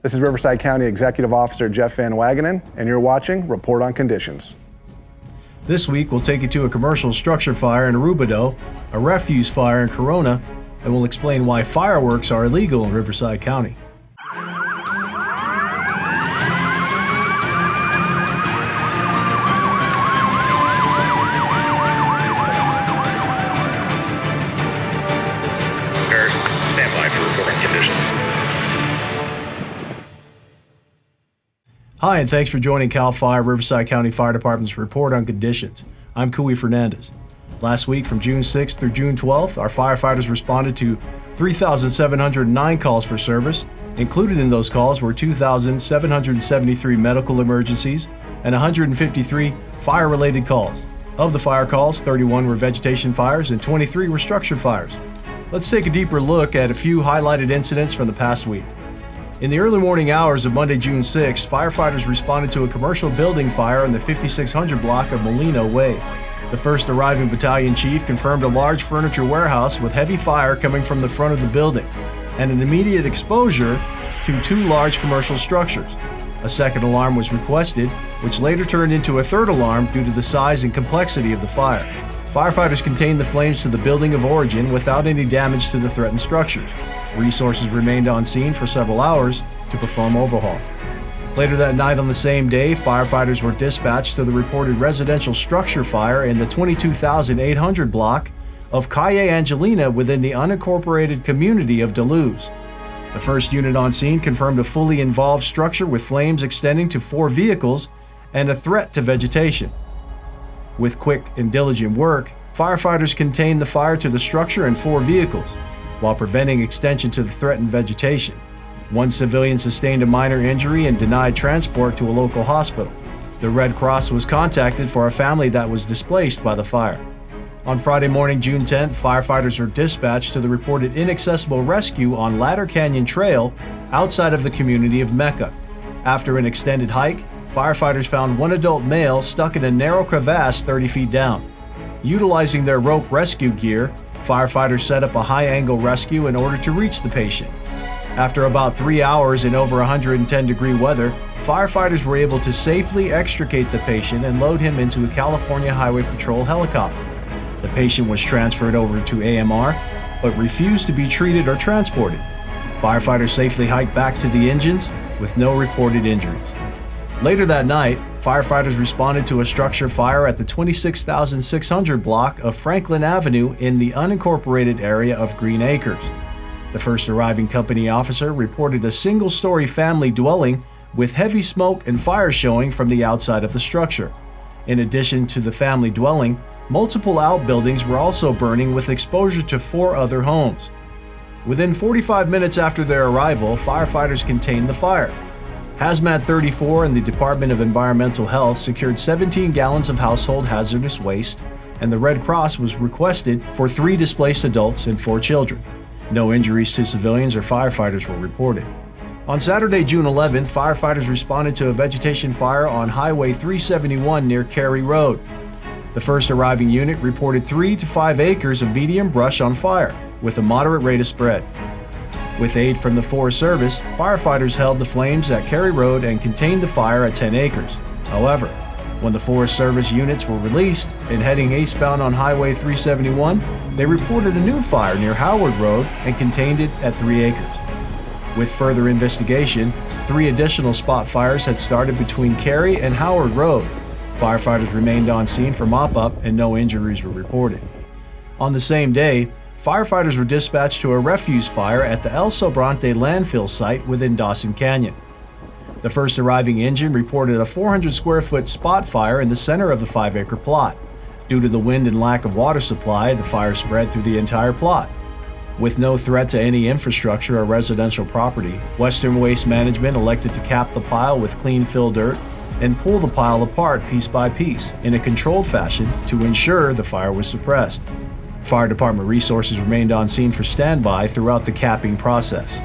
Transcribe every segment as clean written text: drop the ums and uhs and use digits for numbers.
This is Riverside County Executive Officer Jeff Van Wagenen, and you're watching Report on Conditions. This week, we'll take you to a commercial structure fire in Rubidoux, a refuse fire in Corona, and we'll explain why fireworks are illegal in Riverside County. Stand by for reporting conditions. Hi, and thanks for joining CAL FIRE, Riverside County Fire Department's Report on Conditions. I'm Cooey Fernandez. Last week, from June 6th through June 12th, our firefighters responded to 3,709 calls for service. Included in those calls were 2,773 medical emergencies and 153 fire-related calls. Of the fire calls, 31 were vegetation fires and 23 were structure fires. Let's take a deeper look at a few highlighted incidents from the past week. In the early morning hours of Monday, June 6, firefighters responded to a commercial building fire in the 5600 block of Molino Way. The first arriving battalion chief confirmed a large furniture warehouse with heavy fire coming from the front of the building and an immediate exposure to two large commercial structures. A second alarm was requested, which later turned into a third alarm due to the size and complexity of the fire. Firefighters contained the flames to the building of origin without any damage to the threatened structures. Resources remained on scene for several hours to perform overhaul. Later that night on the same day, firefighters were dispatched to the reported residential structure fire in the 22,800 block of Calle Angelina within the unincorporated community of Duluth. The first unit on scene confirmed a fully involved structure with flames extending to 4 vehicles and a threat to vegetation. With quick and diligent work, firefighters contained the fire to the structure and 4 vehicles, while preventing extension to the threatened vegetation. One civilian sustained a minor injury and denied transport to a local hospital. The Red Cross was contacted for a family that was displaced by the fire. On Friday morning, June 10th, firefighters were dispatched to the reported inaccessible rescue on Ladder Canyon Trail outside of the community of Mecca. After an extended hike, firefighters found one adult male stuck in a narrow crevasse 30 feet down. Utilizing their rope rescue gear, firefighters set up a high-angle rescue in order to reach the patient. After about 3 hours in over 110-degree weather, firefighters were able to safely extricate the patient and load him into a California Highway Patrol helicopter. The patient was transferred over to AMR, but refused to be treated or transported. Firefighters safely hiked back to the engines with no reported injuries. Later that night, firefighters responded to a structure fire at the 26,600 block of Franklin Avenue in the unincorporated area of Green Acres. The first arriving company officer reported a single-story family dwelling with heavy smoke and fire showing from the outside of the structure. In addition to the family dwelling, multiple outbuildings were also burning with exposure to 4 other homes. Within 45 minutes after their arrival, firefighters contained the fire. Hazmat 34 and the Department of Environmental Health secured 17 gallons of household hazardous waste, and the Red Cross was requested for 3 displaced adults and 4 children. No injuries to civilians or firefighters were reported. On Saturday, June 11th, firefighters responded to a vegetation fire on Highway 371 near Cary Road. The first arriving unit reported 3 to 5 acres of medium brush on fire, with a moderate rate of spread. With aid from the Forest Service, firefighters held the flames at Cary Road and contained the fire at 10 acres. However, when the Forest Service units were released and heading eastbound on Highway 371, they reported a new fire near Howard Road and contained it at 3 acres. With further investigation, 3 additional spot fires had started between Cary and Howard Road. Firefighters remained on scene for mop-up and no injuries were reported. On the same day, firefighters were dispatched to a refuse fire at the El Sobrante landfill site within Dawson Canyon. The first arriving engine reported a 400-square-foot spot fire in the center of the 5-acre plot. Due to the wind and lack of water supply, the fire spread through the entire plot. With no threat to any infrastructure or residential property, Western Waste Management elected to cap the pile with clean fill dirt and pull the pile apart piece by piece in a controlled fashion to ensure the fire was suppressed. Fire department resources remained on scene for standby throughout the capping process.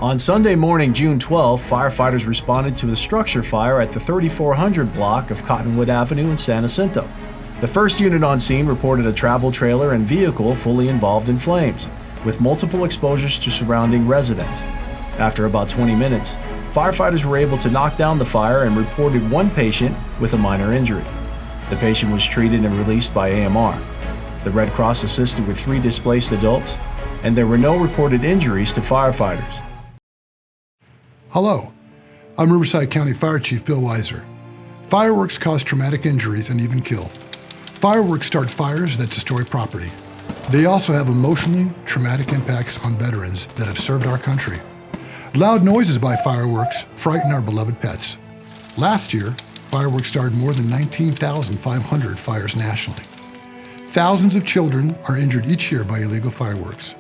On Sunday morning, June 12, firefighters responded to a structure fire at the 3400 block of Cottonwood Avenue in San Jacinto. The first unit on scene reported a travel trailer and vehicle fully involved in flames, with multiple exposures to surrounding residents. After about 20 minutes, firefighters were able to knock down the fire and reported one patient with a minor injury. The patient was treated and released by AMR. The Red Cross assisted with 3 displaced adults, and there were no reported injuries to firefighters. Hello, I'm Riverside County Fire Chief Bill Weiser. Fireworks cause traumatic injuries and even kill. Fireworks start fires that destroy property. They also have emotionally traumatic impacts on veterans that have served our country. Loud noises by fireworks frighten our beloved pets. Last year, fireworks started more than 19,500 fires nationally. Thousands of children are injured each year by illegal fireworks.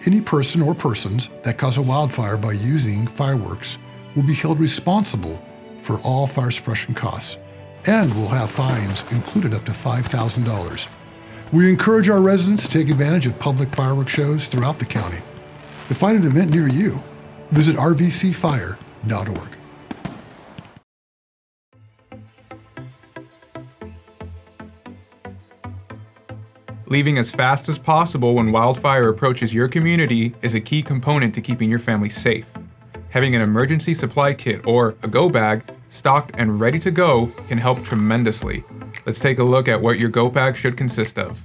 Any person or persons that cause a wildfire by using fireworks will be held responsible for all fire suppression costs and will have fines included up to $5,000. We encourage our residents to take advantage of public fireworks shows throughout the county. To find an event near you, visit rvcfire.org. Leaving as fast as possible when wildfire approaches your community is a key component to keeping your family safe. Having an emergency supply kit or a go bag stocked and ready to go can help tremendously. Let's take a look at what your go bag should consist of.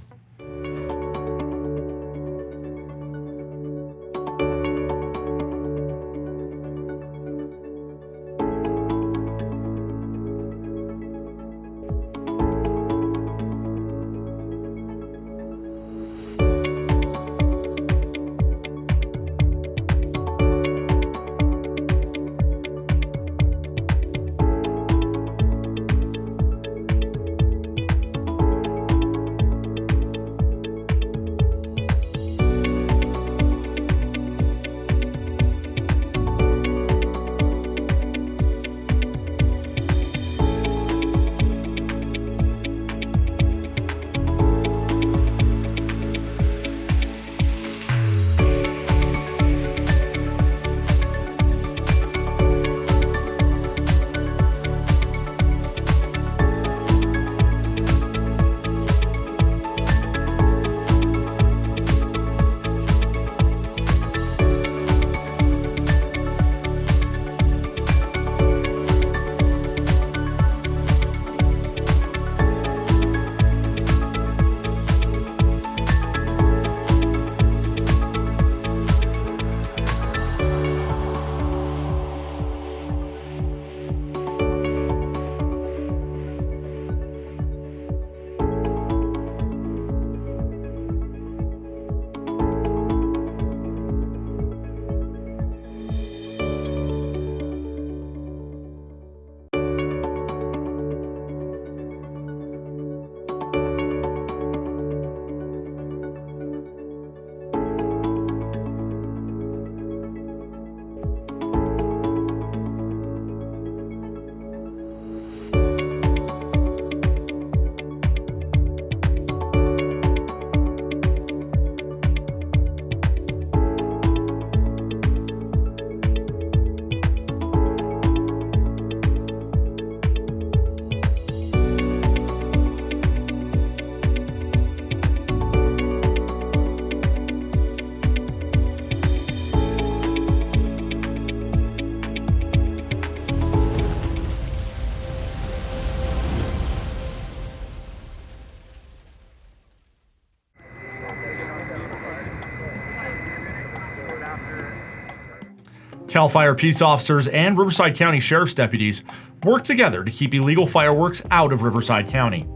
CAL FIRE peace officers and Riverside County Sheriff's deputies work together to keep illegal fireworks out of Riverside County.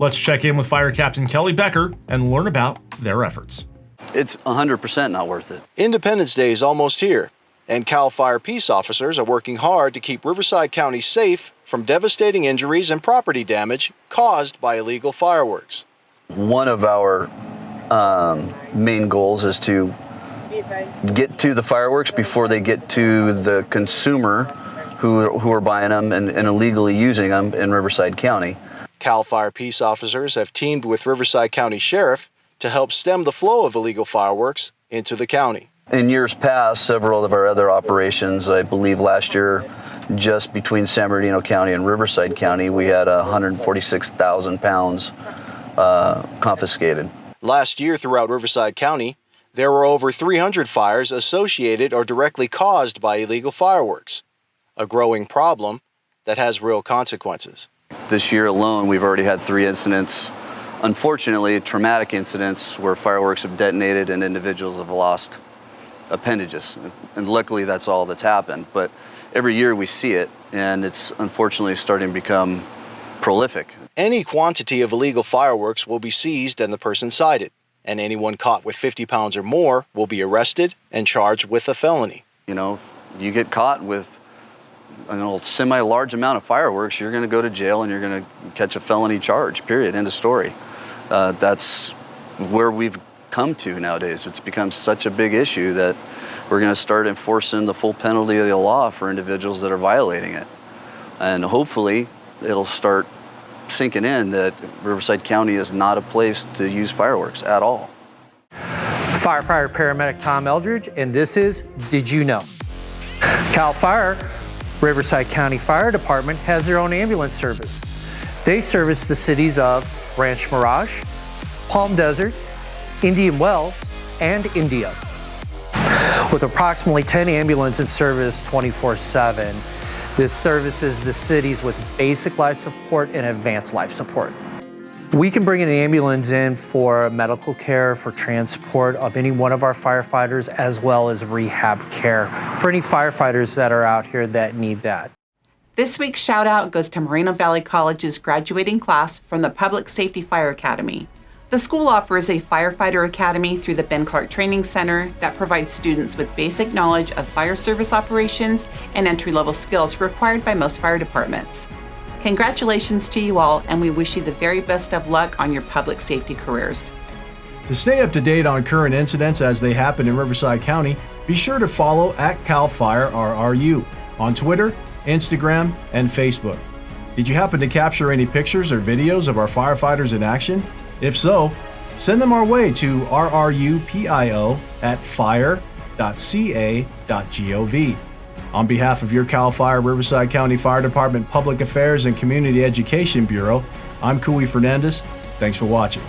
Let's check in with Fire Captain Kelly Becker and learn about their efforts. It's 100% not worth it. Independence Day is almost here, and CAL FIRE peace officers are working hard to keep Riverside County safe from devastating injuries and property damage caused by illegal fireworks. One of our main goals is to get to the fireworks before they get to the consumer who are buying them and illegally using them in Riverside County. CAL FIRE peace officers have teamed with Riverside County Sheriff to help stem the flow of illegal fireworks into the county. In years past, several of our other operations, I believe last year, just between San Bernardino County and Riverside County, we had 146,000 pounds confiscated. Last year throughout Riverside County, There were over 300 fires associated or directly caused by illegal fireworks, a growing problem that has real consequences. This year alone, we've already had 3 incidents, unfortunately traumatic incidents, where fireworks have detonated and individuals have lost appendages. And luckily that's all that's happened. But every year we see it, and it's unfortunately starting to become prolific. Any quantity of illegal fireworks will be seized and the person cited, and anyone caught with 50 pounds or more will be arrested and charged with a felony. You know, if you get caught with a semi-large amount of fireworks, you're going to go to jail and you're going to catch a felony charge, period, end of story. That's where we've come to nowadays. It's become such a big issue that we're going to start enforcing the full penalty of the law for individuals that are violating it. And hopefully it'll start sinking in that Riverside County is not a place to use fireworks at all. Firefighter paramedic Tom Eldridge, and this is Did You Know? CAL FIRE, Riverside County Fire Department, has their own ambulance service. They service the cities of Ranch Mirage, Palm Desert, Indian Wells, and India. With approximately 10 ambulances in service 24/7, this services the cities with basic life support and advanced life support. We can bring an ambulance in for medical care, for transport of any one of our firefighters, as well as rehab care for any firefighters that are out here that need that. This week's shout out goes to Moreno Valley College's graduating class from the Public Safety Fire Academy. The school offers a firefighter academy through the Ben Clark Training Center that provides students with basic knowledge of fire service operations and entry-level skills required by most fire departments. Congratulations to you all, and we wish you the very best of luck on your public safety careers. To stay up to date on current incidents as they happen in Riverside County, be sure to follow @CAL FIRE RRU on Twitter, Instagram, and Facebook. Did you happen to capture any pictures or videos of our firefighters in action? If so, send them our way to rrupio@fire.ca.gov. On behalf of your CAL FIRE Riverside County Fire Department Public Affairs and Community Education Bureau, I'm Cooey Fernandez. Thanks for watching.